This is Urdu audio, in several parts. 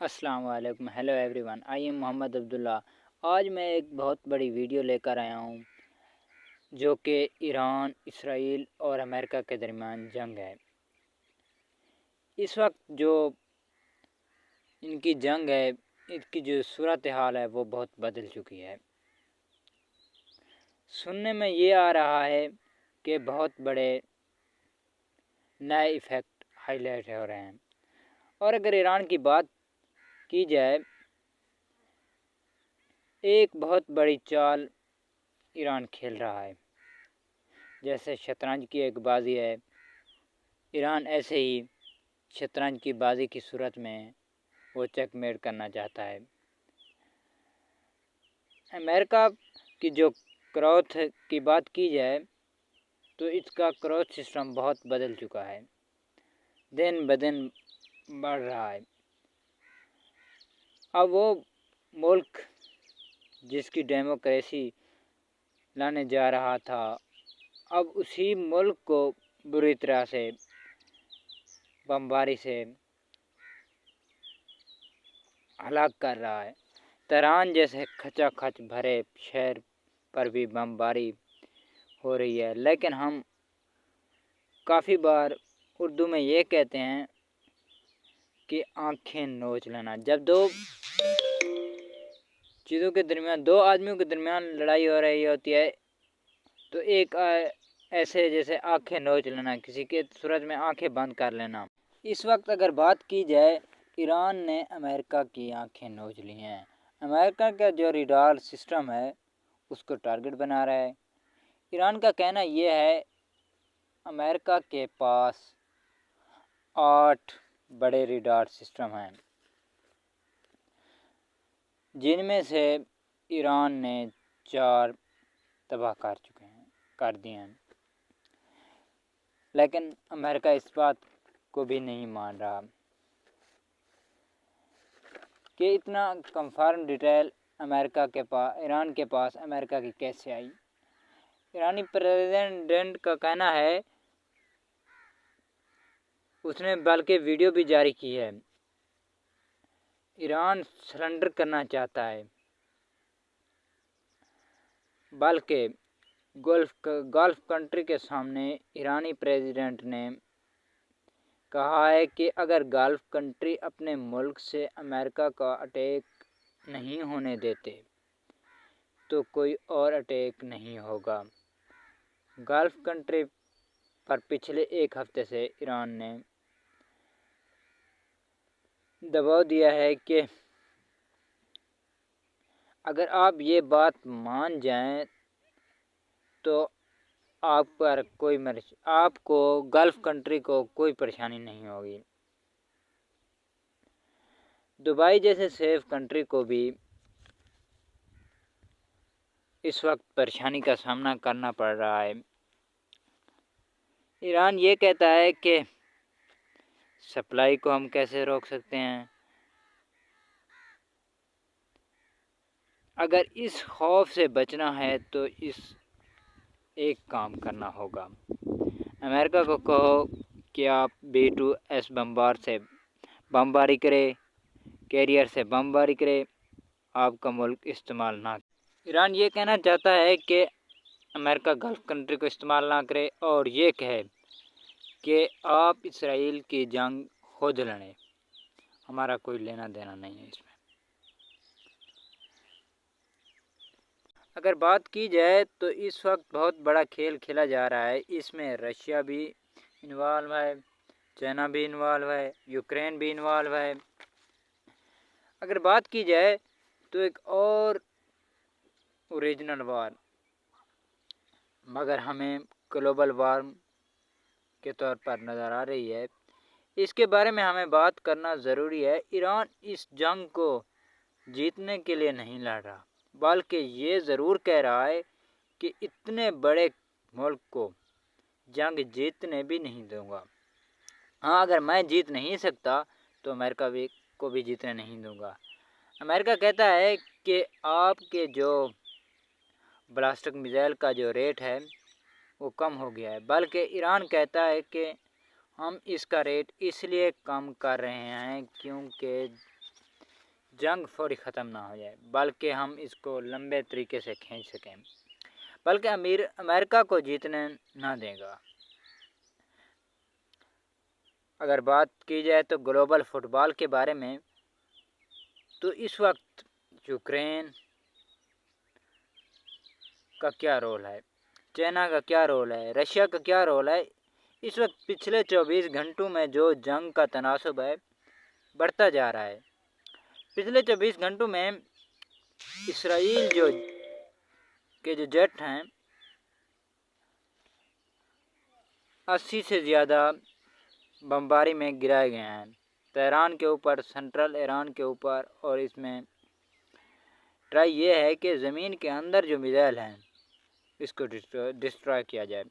السلام علیکم، hello everyone, I am Muhammad Abdullah. آج میں ایک بہت بڑی ویڈیو لے کر آیا ہوں جو کہ ایران، اسرائیل اور امریکہ کے درمیان جنگ ہے۔ اس وقت جو ان کی جنگ ہے، ان کی جو صورتحال ہے وہ بہت بدل چکی ہے۔ سننے میں یہ آ رہا ہے کہ بہت بڑے نئے ایفیکٹ ہائی لائٹ ہو رہے ہیں، اور اگر ایران کی بات کی جائے، ایک بہت بڑی چال ایران کھیل رہا ہے۔ جیسے شطرنج کی ایک بازی ہے، ایران ایسے ہی شطرنج کی بازی کی صورت میں وہ چیک میٹ کرنا چاہتا ہے۔ امریکہ کی جو گروتھ کی بات کی جائے تو اس کا گروتھ سسٹم بہت بدل چکا ہے، دن بدن بڑھ رہا ہے۔ اب وہ ملک جس کی ڈیموکریسی لانے جا رہا تھا، اب اسی ملک کو بری طرح سے بمباری سے ہلاک کر رہا ہے۔ تہران جیسے کھچا کھچ بھرے شہر پر بھی بمباری ہو رہی ہے، لیکن ہم کافی بار اردو میں یہ کہتے ہیں کہ آنکھیں نوچ لینا۔ جب دو چیزوں کے درمیان، دو آدمیوں کے درمیان لڑائی ہو رہی ہوتی ہے تو ایک ایسے جیسے آنکھیں نوچ لینا، کسی کے صورت میں آنکھیں بند کر لینا۔ اس وقت اگر بات کی جائے، ایران نے امریکہ کی آنکھیں نوچ لی ہیں۔ امریکہ کا جو ریڈار سسٹم ہے اس کو ٹارگٹ بنا رہا ہے۔ ایران کا کہنا یہ ہے امریکہ کے پاس 8 بڑے ریڈار سسٹم ہیں، جن میں سے ایران نے 4 تباہ کر دیے ہیں، لیکن امریکہ اس بات کو بھی نہیں مان رہا کہ اتنا کنفرم ڈیٹیل ایران کے پاس امریکہ کی کیسے آئی۔ ایرانی پریزیڈنٹ کا کہنا ہے، اس نے بلکہ ویڈیو بھی جاری کی ہے، ایران سرنڈر کرنا چاہتا ہے، بلکہ گلف کنٹری کے سامنے ایرانی پریزیڈنٹ نے کہا ہے کہ اگر گلف کنٹری اپنے ملک سے امریکہ کا اٹیک نہیں ہونے دیتے تو کوئی اور اٹیک نہیں ہوگا۔ گلف کنٹری پر پچھلے ایک ہفتے سے ایران نے دباؤ دیا ہے کہ اگر آپ یہ بات مان جائیں تو آپ کو گلف کنٹری کو کوئی پریشانی نہیں ہوگی۔ دبئی جیسے سیف کنٹری کو بھی اس وقت پریشانی کا سامنا کرنا پڑ رہا ہے۔ ایران یہ کہتا ہے کہ سپلائی کو ہم کیسے روک سکتے ہیں؟ اگر اس خوف سے بچنا ہے تو ایک کام کرنا ہوگا، امریکہ کو کہو کہ آپ B-2S بمبار سے بمباری کرے، کیریئر سے بمباری کرے، آپ کا ملک استعمال نہ کرے۔ ایران یہ کہنا چاہتا ہے کہ امریکہ گلف کنٹری کو استعمال نہ کرے اور یہ کہے کہ آپ اسرائیل کی جنگ خود لڑیں، ہمارا کوئی لینا دینا نہیں ہے اس میں۔ اگر بات کی جائے تو اس وقت بہت بڑا کھیل کھیلا جا رہا ہے، اس میں رشیا بھی انوالو ہے، چائنا بھی انوالو ہے، یوکرین بھی انوالو ہے۔ اگر بات کی جائے تو ایک اور اوریجنل وار، مگر ہمیں گلوبل وار کے طور پر نظر آ رہی ہے، اس کے بارے میں ہمیں بات کرنا ضروری ہے۔ ایران اس جنگ کو جیتنے کے لیے نہیں لڑ رہا، بلکہ یہ ضرور کہہ رہا ہے کہ اتنے بڑے ملک کو جنگ جیتنے بھی نہیں دوں گا۔ ہاں، اگر میں جیت نہیں سکتا تو امریکہ کو بھی جیتنے نہیں دوں گا۔ امریکہ کہتا ہے کہ آپ کے جو بالسٹک میزائل کا جو ریٹ ہے وہ کم ہو گیا ہے، بلکہ ایران کہتا ہے کہ ہم اس کا ریٹ اس لیے کم کر رہے ہیں کیونکہ جنگ فوری ختم نہ ہو جائے، بلکہ ہم اس کو لمبے طریقے سے کھینچ سکیں، بلکہ امریکہ کو جیتنے نہ دے گا۔ اگر بات کی جائے تو گلوبل فٹ بال کے بارے میں، تو اس وقت یوکرین کا کیا رول ہے، چائنا کا کیا رول ہے، رشیا کا کیا رول ہے، اس وقت پچھلے 24 گھنٹوں میں جو جنگ کا تناسب ہے بڑھتا جا رہا ہے۔ پچھلے 24 گھنٹوں میں اسرائیل جو جیٹ ہیں 80 سے زیادہ بمباری میں گرائے گئے ہیں، تہران کے اوپر، سنٹرل ایران کے اوپر، اور اس میں ٹرائی یہ ہے کہ زمین کے اندر جو میزائل ہیں اس کو ڈسٹرائے کیا جائے۔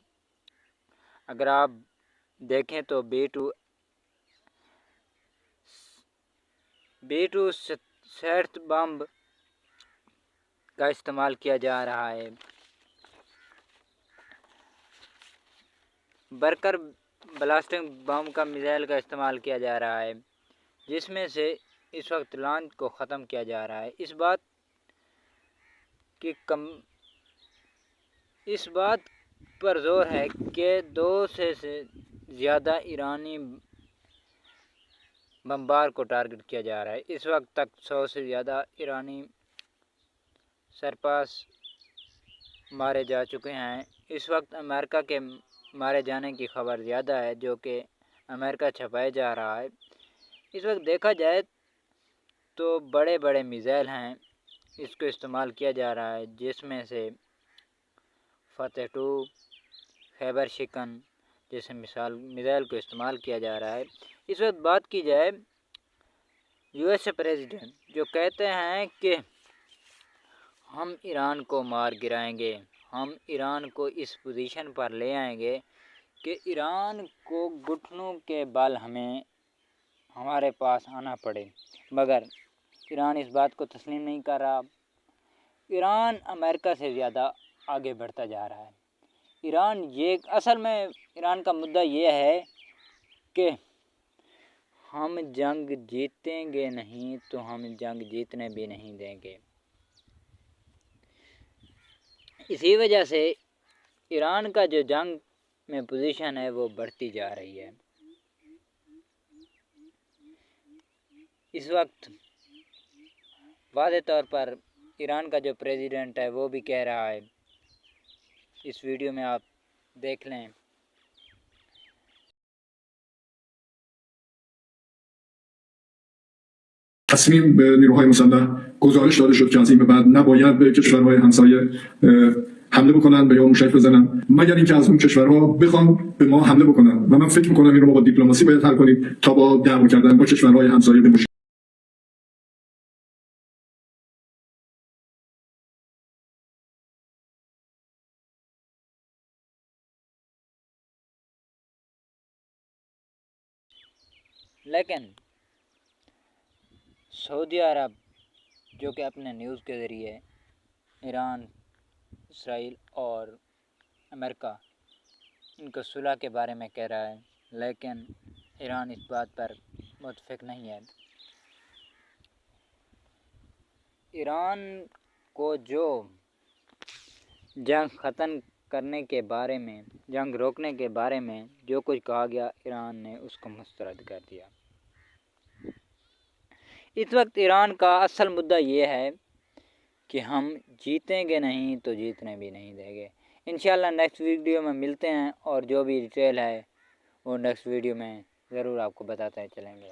اگر آپ دیکھیں تو B-2 سیٹھ بم کا استعمال کیا جا رہا ہے، برکر بلاسٹنگ بم کا میزائل کا استعمال کیا جا رہا ہے، جس میں سے اس وقت لانچ کو ختم کیا جا رہا ہے۔ اس بات پر زور ہے کہ 2 سے زیادہ ایرانی بمبار کو ٹارگٹ کیا جا رہا ہے۔ اس وقت تک 100 سے زیادہ ایرانی سرپاس مارے جا چکے ہیں۔ اس وقت امریکہ کے مارے جانے کی خبر زیادہ ہے، جو کہ امریکہ چھپایا جا رہا ہے۔ اس وقت دیکھا جائے تو بڑے بڑے میزائل ہیں، اس کو استعمال کیا جا رہا ہے، جس میں سے فتح 2، خیبر شکن جیسے میزائل کو استعمال کیا جا رہا ہے۔ اس وقت بات کی جائے USA پریزیڈنٹ جو کہتے ہیں کہ ہم ایران کو مار گرائیں گے، ہم ایران کو اس پوزیشن پر لے آئیں گے کہ ایران کو گھٹنوں کے بل ہمارے پاس آنا پڑے، مگر ایران اس بات کو تسلیم نہیں کر رہا۔ ایران امریکہ سے زیادہ آگے بڑھتا جا رہا ہے۔ اصل میں ایران کا مدعا یہ ہے کہ ہم جنگ جیتیں گے نہیں تو ہم جنگ جیتنے بھی نہیں دیں گے۔ اسی وجہ سے ایران کا جو جنگ میں پوزیشن ہے وہ بڑھتی جا رہی ہے۔ اس وقت واضح طور پر ایران کا جو پریزیڈنٹ ہے وہ بھی کہہ رہا ہے، اس ویڈیو میں آپ دیکھ لیں۔ تصمیم به نیروهای مسلح گزارش داده شد که از این به بعد نباید به کشورهای همسایه حمله بکنن و یا موشک بزنن، مگر اینکه از اون کشورها بخوان به ما حمله بکنن و من فکر میکنم این رو ما با دیپلماسی باید حل کنیم تا با دعوا کردن با کشورهای همسایه به مشکل لیکن سعودی عرب جو کہ اپنے نیوز کے ذریعے ایران، اسرائیل اور امریکہ ان کو صلح کے بارے میں کہہ رہا ہے، لیکن ایران اس بات پر متفق نہیں ہے۔ ایران کو جو جنگ ختم کرنے کے بارے میں، جنگ روکنے کے بارے میں جو کچھ کہا گیا، ایران نے اس کو مسترد کر دیا۔ اس وقت ایران کا اصل مدعا یہ ہے کہ ہم جیتیں گے نہیں تو جیتنے بھی نہیں دیں گے۔ انشاءاللہ نیکسٹ ویڈیو میں ملتے ہیں، اور جو بھی ڈیٹیل ہے وہ نیکسٹ ویڈیو میں ضرور آپ کو بتاتے چلیں گے۔